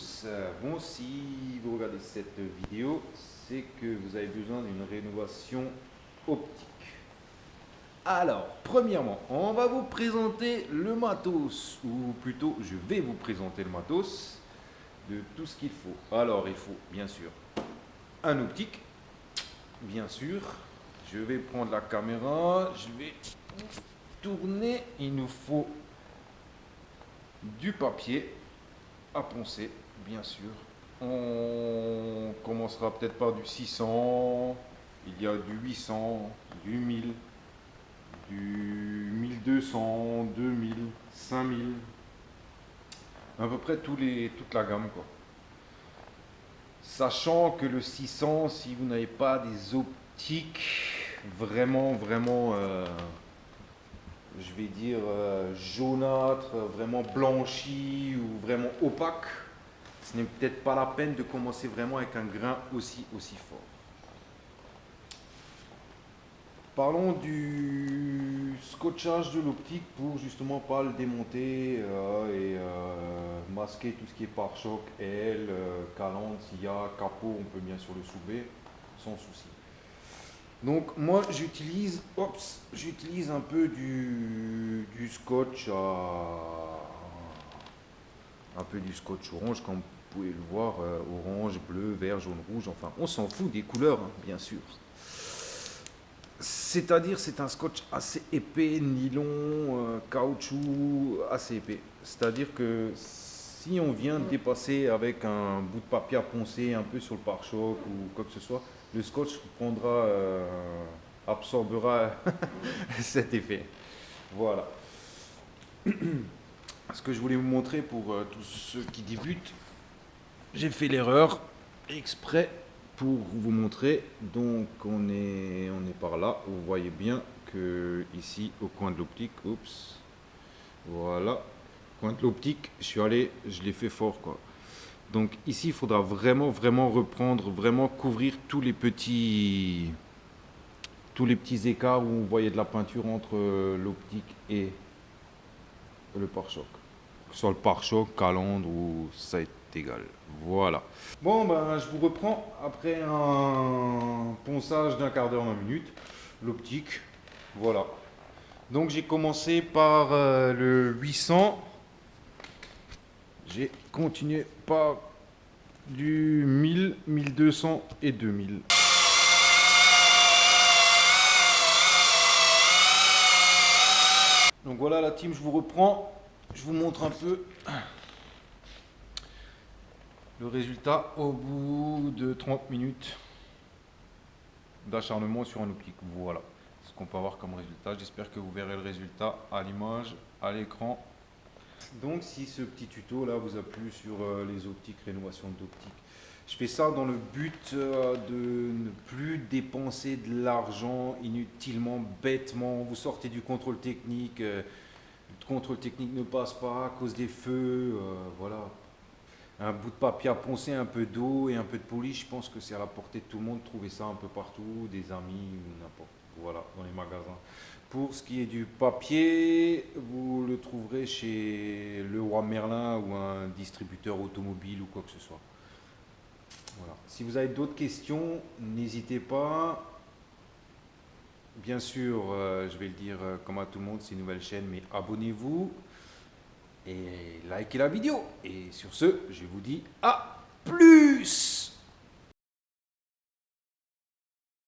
tous. Bon, si vous regardez cette vidéo, c'est que vous avez besoin d'une rénovation optique. Alors, premièrement, on va vous présenter le matos, ou plutôt, je vais vous présenter le matos de tout ce qu'il faut. Alors, il faut bien sûr un optique, bien sûr. Je vais prendre la caméra, je vais tourner. Il nous faut du papier à poncer, bien sûr. On commencera peut-être par du 600, il y a du 800, du 1000, du 1200, 2000, 5000, à peu près toute la gamme, quoi. Sachant que le 600, si vous n'avez pas des optiques vraiment, je vais dire jaunâtre, vraiment blanchi ou vraiment opaque, ce n'est peut-être pas la peine de commencer vraiment avec un grain aussi fort. Parlons du scotchage de l'optique pour justement pas le démonter et masquer tout ce qui est pare-choc, aile, calandre, s'il y a capot, on peut bien sûr le soulever sans souci. Donc moi j'utilise un peu du scotch un peu du scotch orange, comme vous pouvez le voir, orange, bleu, vert, jaune, rouge, enfin on s'en fout des couleurs, hein, bien sûr. C'est-à-dire c'est un scotch assez épais, nylon, caoutchouc, assez épais. C'est-à-dire que si on vient de dépasser avec un bout de papier à poncer un peu sur le pare-choc ou quoi que ce soit, le scotch prendra, absorbera cet effet. Voilà. Ce que je voulais vous montrer pour tous ceux qui débutent, j'ai fait l'erreur exprès pour vous montrer. Donc on est par là. Vous voyez bien que ici au coin de l'optique, oups, voilà, coin de l'optique, je l'ai fait fort, quoi. Donc ici il faudra vraiment reprendre, vraiment couvrir tous les petits écarts où vous voyez de la peinture entre l'optique et le pare-choc. Sur le pare-choc, calandre ou ça est égal. Voilà. Bon, ben, je vous reprends après un ponçage d'un quart d'heure, 20 minutes. L'optique. Voilà. Donc j'ai commencé par le 800. J'ai continué par du 1000, 1200 et 2000. Donc voilà la team, je vous reprends. Je vous montre un peu le résultat au bout de 30 minutes d'acharnement sur un optique. Voilà ce qu'on peut avoir comme résultat. J'espère que vous verrez le résultat à l'image, à l'écran. Donc si ce petit tuto là vous a plu sur les optiques, rénovation d'optique, je fais ça dans le but de ne plus dépenser de l'argent inutilement, bêtement. Vous sortez du contrôle technique, le contrôle technique ne passe pas à cause des feux, voilà. Un bout de papier à poncer, un peu d'eau et un peu de polish, je pense que c'est à la portée de tout le monde. Trouvez ça un peu partout, des amis ou n'importe, voilà, dans les magasins. Pour ce qui est du papier, vous le trouverez chez Leroy Merlin ou un distributeur automobile ou quoi que ce soit. Voilà. Si vous avez d'autres questions, n'hésitez pas. Bien sûr, je vais le dire comme à tout le monde, c'est une nouvelle chaîne, mais abonnez-vous et likez la vidéo. Et sur ce, je vous dis à plus!